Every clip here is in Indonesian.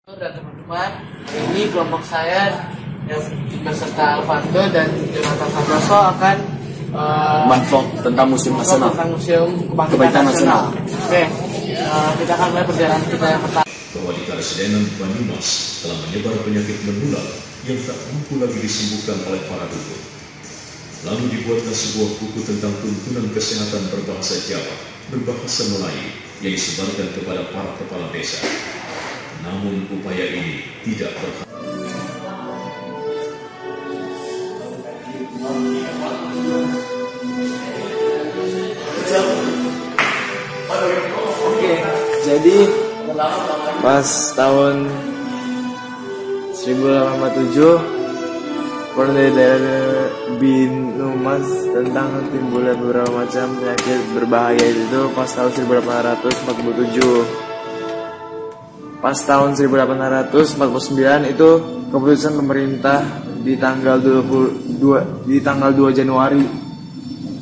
Dan teman-teman, ini kelompok saya yang beserta Alvanto dan Jonathan Santoso akan menvlog tentang Museum Nasional. Tentang Museum Kebangkitan Nasional. Oke, kita akan mulai perjalanan kita yang pertama. Bahwa di Karasidenan Banyumas telah menyebar penyakit menular yang tak mampu lagi disembuhkan oleh para dukun. Lalu dibuatlah sebuah buku tentang tuntunan kesehatan berbahasa Jawa, berbahasa Melayu yang disebarkan kepada para kepala desa. Namun upaya ini tidak berhasil. Oke, jadi pas tahun 1847 penelitian Banyumas tentang timbulnya beberapa macam penyakit berbahaya itu pas tahun 1847. Pas tahun 1849 itu keputusan pemerintah di tanggal 2 Januari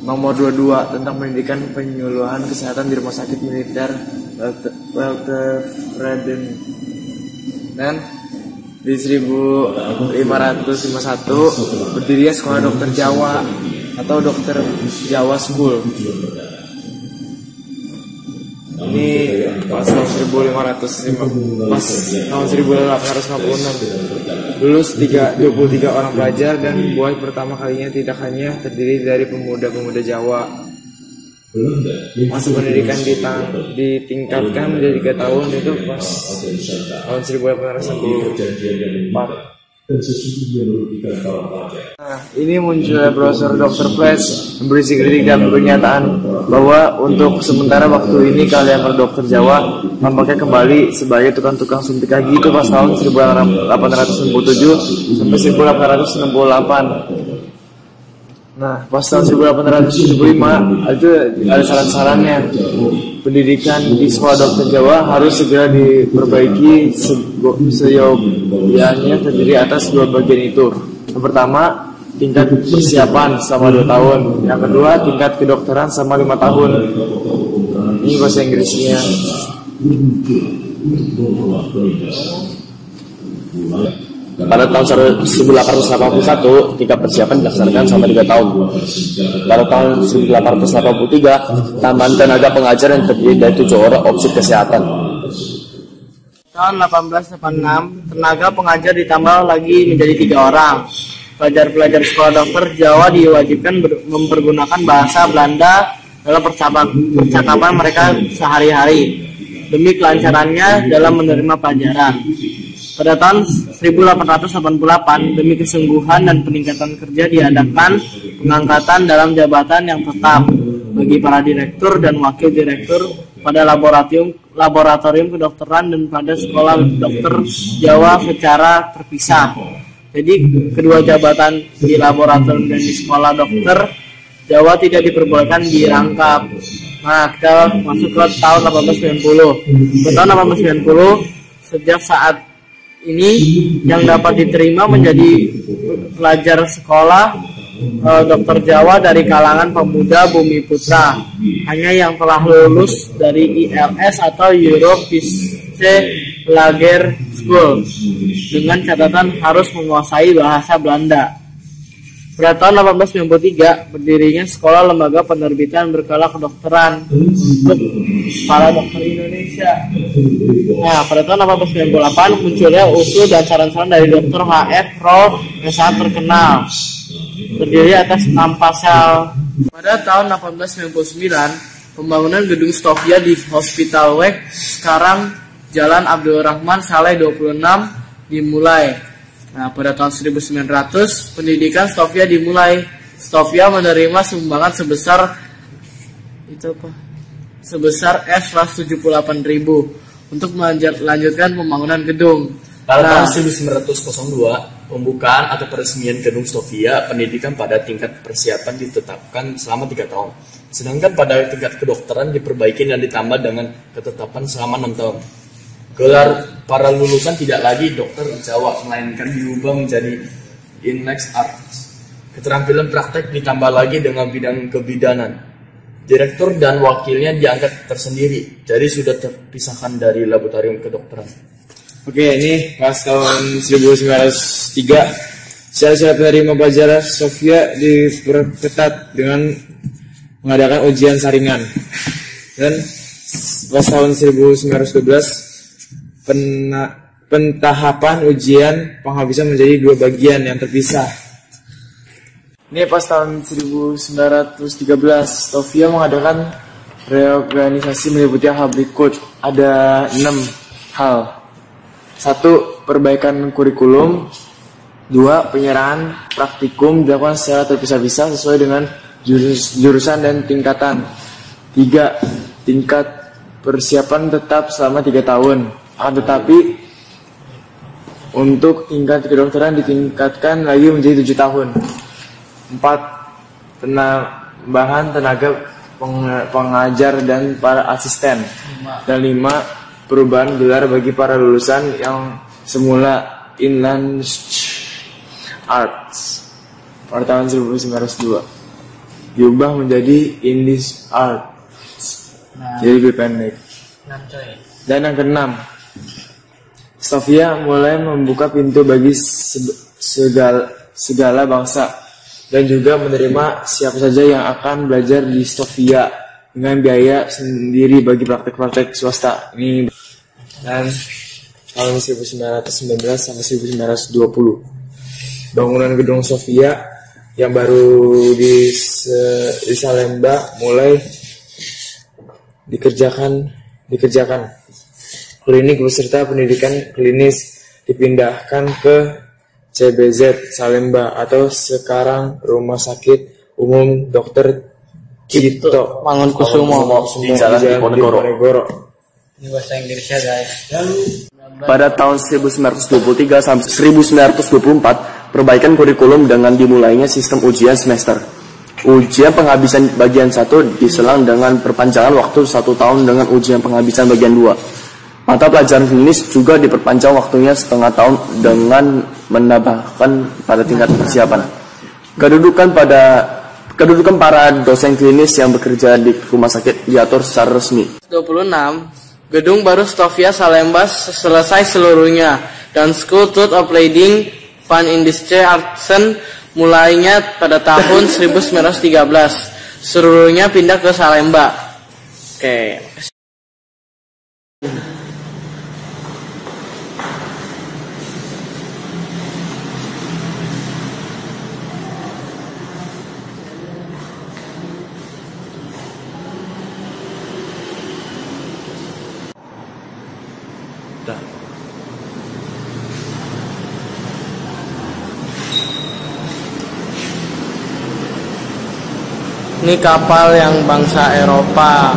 nomor 22 tentang pendidikan penyuluhan kesehatan di rumah sakit militer Walter Freden. Dan di 1551 berdirinya sekolah dokter Jawa atau dokter Jawa School. Ini pas tahun 1856 lulus 23 orang pelajar dan buat pertama kalinya tidak hanya terdiri dari pemuda-pemuda Jawa. Masa pendidikan ditingkatkan menjadi 3 tahun itu pas tahun 1864. Nah, ini munculnya Profesor Dr. Flash berisi kritik dan pernyataan bahwa untuk sementara waktu ini kalian dokter Jawa tampaknya kembali sebagai tukang-tukang suntik lagi itu pas tahun 1867 sampai 1868. Nah, pas tahun 1875 itu ada saran-sarannya. Pendidikan di sekolah dokter Jawa harus segera diperbaiki seyogyanya terdiri atas 2 bagian itu. Yang pertama, tingkat persiapan selama 2 tahun. Yang kedua, tingkat kedokteran selama 5 tahun. Ini bahasa Inggrisnya. Pada tahun 1881, tingkat persiapan dilaksanakan selama 3 tahun. Pada tahun 1883, tambahan tenaga pengajar yang terdiri dari 7 orang opsi kesehatan. Tahun 1886, tenaga pengajar ditambah lagi menjadi 3 orang. Pelajar-pelajar sekolah dokter Jawa diwajibkan mempergunakan bahasa Belanda dalam percakapan mereka sehari-hari demi kelancarannya dalam menerima pelajaran. Pada tahun 1888, demi kesungguhan dan peningkatan kerja diadakan pengangkatan dalam jabatan yang tetap bagi para direktur dan wakil direktur pada laboratorium kedokteran dan pada sekolah dokter Jawa secara terpisah. Jadi kedua jabatan di laboratorium dan di sekolah dokter Jawa tidak diperbolehkan dirangkap. Nah, kita masuk ke tahun 1890. Ke tahun 1890, sejak saat ini yang dapat diterima menjadi pelajar sekolah dokter Jawa dari kalangan pemuda Bumi Putra hanya yang telah lulus dari ILS atau Europeische Lager School dengan catatan harus menguasai bahasa Belanda. Pada tahun 1893 berdirinya Sekolah Lembaga Penerbitan Berkala Kedokteran untuk para dokter Indonesia. Nah, pada tahun 1898 munculnya usul dan saran-saran dari Dr. H.F. Roll yang sangat terkenal, terdiri atas 6 pasal. Pada tahun 1899 pembangunan gedung Stovia di Hospital Weg, sekarang Jalan Abdul Rahman Saleh 26 dimulai. Nah, pada tahun 1900 pendidikan Stovia dimulai. Stovia menerima sumbangan sebesar F178.000 untuk melanjutkan pembangunan gedung. Pada tahun 1902, pembukaan atau peresmian gedung Stovia, pendidikan pada tingkat persiapan ditetapkan selama 3 tahun. Sedangkan pada tingkat kedokteran diperbaiki dan ditambah dengan ketetapan selama 6 tahun. Gelar para lulusan tidak lagi dokter Jawa, melainkan diubah menjadi Innex Arts. Keterampilan praktek ditambah lagi dengan bidang kebidanan. Direktur dan wakilnya diangkat tersendiri, jadi sudah terpisahkan dari laboratorium kedokteran. Oke, ini pas tahun 1903 syarat penerima pelajaran Sofia diperketat dengan mengadakan ujian saringan. Dan pas tahun 1912 pentahapan ujian penghabisan menjadi 2 bagian yang terpisah. Ini pas tahun 1913 Sofia mengadakan reorganisasi meliputi hal berikut. Ada 6 hal. 1. Perbaikan kurikulum. 2. Penyerahan praktikum dilakukan secara terpisah-pisah sesuai dengan jurusan dan tingkatan. 3. Tingkat persiapan tetap selama 3 tahun. Akan tetapi untuk tingkat kedokteran ditingkatkan lagi menjadi 7 tahun. 4. Penambahan tenaga pengajar dan para asisten. Dan 5. Perubahan gelar bagi para lulusan yang semula inland arts pada tahun 1902 diubah menjadi English arts. Jadi lebih pendek. Dan yang ke-6, Sofia mulai membuka pintu bagi segala bangsa dan juga menerima siapa saja yang akan belajar di Sofia dengan biaya sendiri bagi praktek-praktek swasta. Ini dan tahun 1919 sampai 1920 bangunan gedung Sofia yang baru di Salemba mulai dikerjakan. Klinik beserta pendidikan klinis dipindahkan ke CBZ Salemba atau sekarang Rumah Sakit Umum Dr. Cipto Mangunkusumo di Jalan Diponegoro. Ini bahasa Inggrisnya guys. Pada tahun 1923 sampai 1924, perbaikan kurikulum dengan dimulainya sistem ujian semester. Ujian penghabisan bagian 1 diselang dengan perpanjangan waktu 1 tahun dengan ujian penghabisan bagian 2. Mata pelajaran klinis juga diperpanjang waktunya setengah tahun dengan menambahkan pada tingkat persiapan. Kedudukan para dosen klinis yang bekerja di rumah sakit diatur secara resmi. 26. Gedung baru Sofia Salemba selesai seluruhnya dan School of Leading Fun Industry Artsen mulainya pada tahun 1913. Seluruhnya pindah ke Salemba. Oke. Ini kapal yang bangsa Eropa.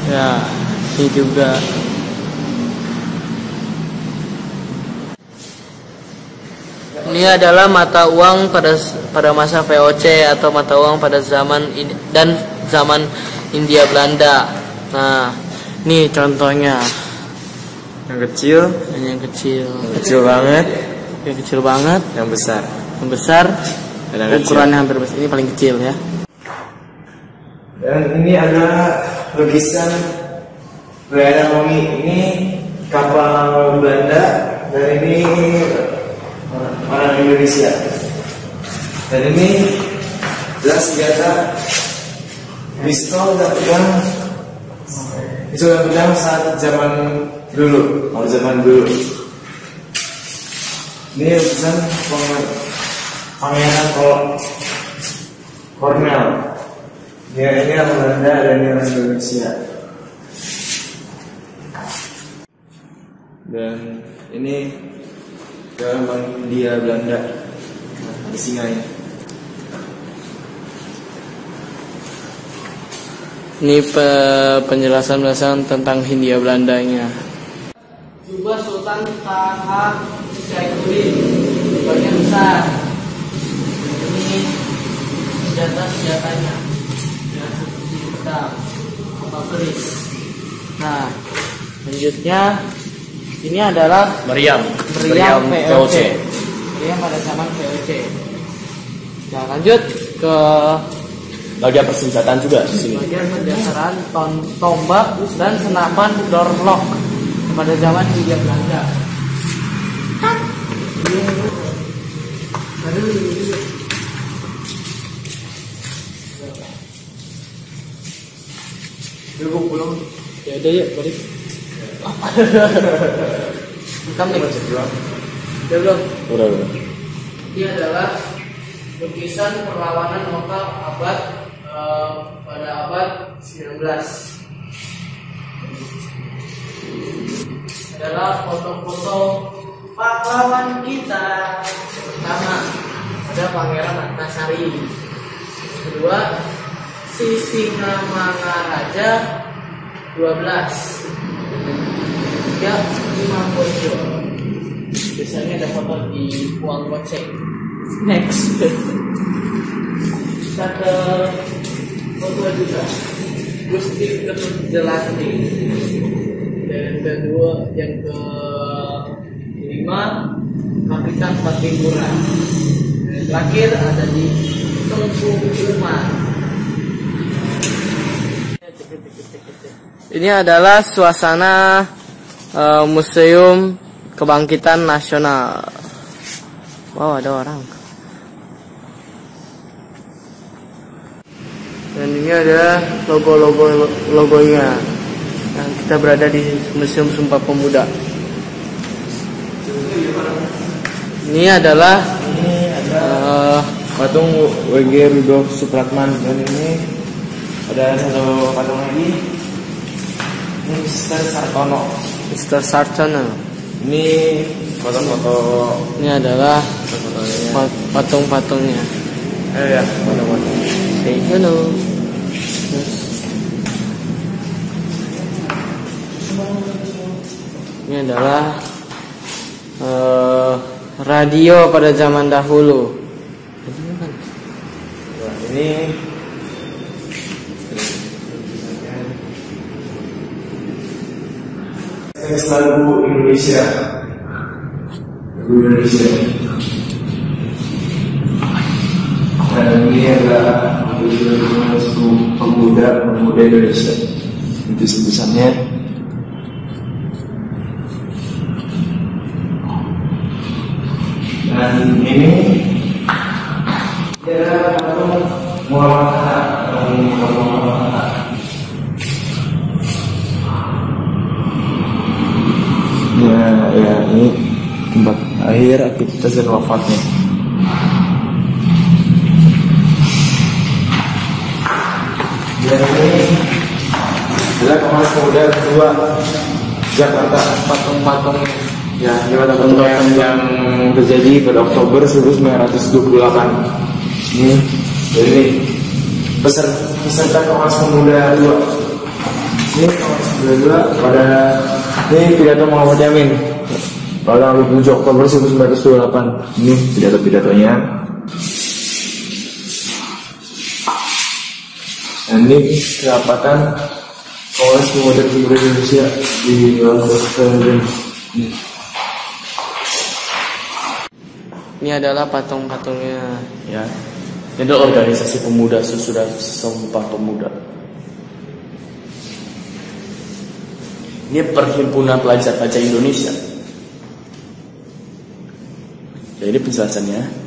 Ya, ini juga. Ini adalah mata uang pada masa VOC atau mata uang pada zaman Hindia Belanda. Nah, ini contohnya. Yang kecil, kecil banget, yang kecil banget, yang besar, ukurannya hampir besar. Ini paling kecil ya. Dan ini adalah lukisan Rongi. Ini kapal Belanda dan ini orang Indonesia. Dan ini adalah senjata pistol dan pedang. Itu pedang saat zaman dulu. Ini lukisan Pangeran Cornell. Ini orang Belanda dan ini orang Indonesia. Dan ini dalam Bank Hindia Belanda di Singai. Ini penjelasan tentang Hindia Belandanya. Jubah Sultan Taha Syaikuddin bagian besar. Ini senjatanya. Ya, seperti pedang, kapal keris. Nah, selanjutnya ini adalah Meriam VOC. Meriam pada zaman VOC. Nah, lanjut ke Bagian persenjataan juga di sini. bagian pendasaran tombak dan senapan Dorlock pada zaman Hindia Belanda. pulang. Ya udah yuk balik. Kamu nih. Ya belum. Udah. Ini adalah lukisan perlawanan lokal pada abad 19. Adalah foto-foto pahlawan kita. Pertama ada Pangeran Antasari. Kedua Sisingamangaraja 12. Ketiga Imam Bonjol. Biasanya ada foto di uang goceng. Next. Kita ke foto juga Gusti Ketut Jelati. Dan kedua yang kelima Kapitan Patipura. Dan terakhir ada di Tengku Umar. Ini adalah suasana Museum Kebangkitan Nasional. Wow, ada orang. Dan ini ada logonya. Nah, kita berada di Museum Sumpah Pemuda. Ini adalah Patung W.G. Rudolf Supratman. Dan ini ada satu patung lagi. Ini Mr. Sartono. Mr. Sartono. Ini foto-foto. Ini adalah foto-fotonya. patung-patungnya. Ya, foto-foto. Say hello. Ini adalah radio pada zaman dahulu. Nah, ini lagu Indonesia. Lagu Indonesia. Dan ini adalah lagu pemuda Indonesia. Itu tulisannya. Dan ini adalah patung Muhammad Hatta. Ya, ini tempat akhir aktivitas dan wafatnya. Dan ini adalah Kongres Pemuda kedua Jakarta. Patung-patung Ya, ini patung yang terjadi pada Oktober 1928. Ini, jadi peserta Kongres Pemuda 2. Ini Kongres Pemuda 2 pada ini pidato Muhammad Yamin pada 7 Oktober 1928. Ini pidato-pidatonya. Dan ini kedapatan Kongres Pemuda Indonesia di Australia. Ini adalah patung-patungnya. Ya. Ini adalah organisasi pemuda sesudah Sumpah Pemuda. Ini Perhimpunan Pelajar Baca Indonesia. Ya, ini penjelasannya.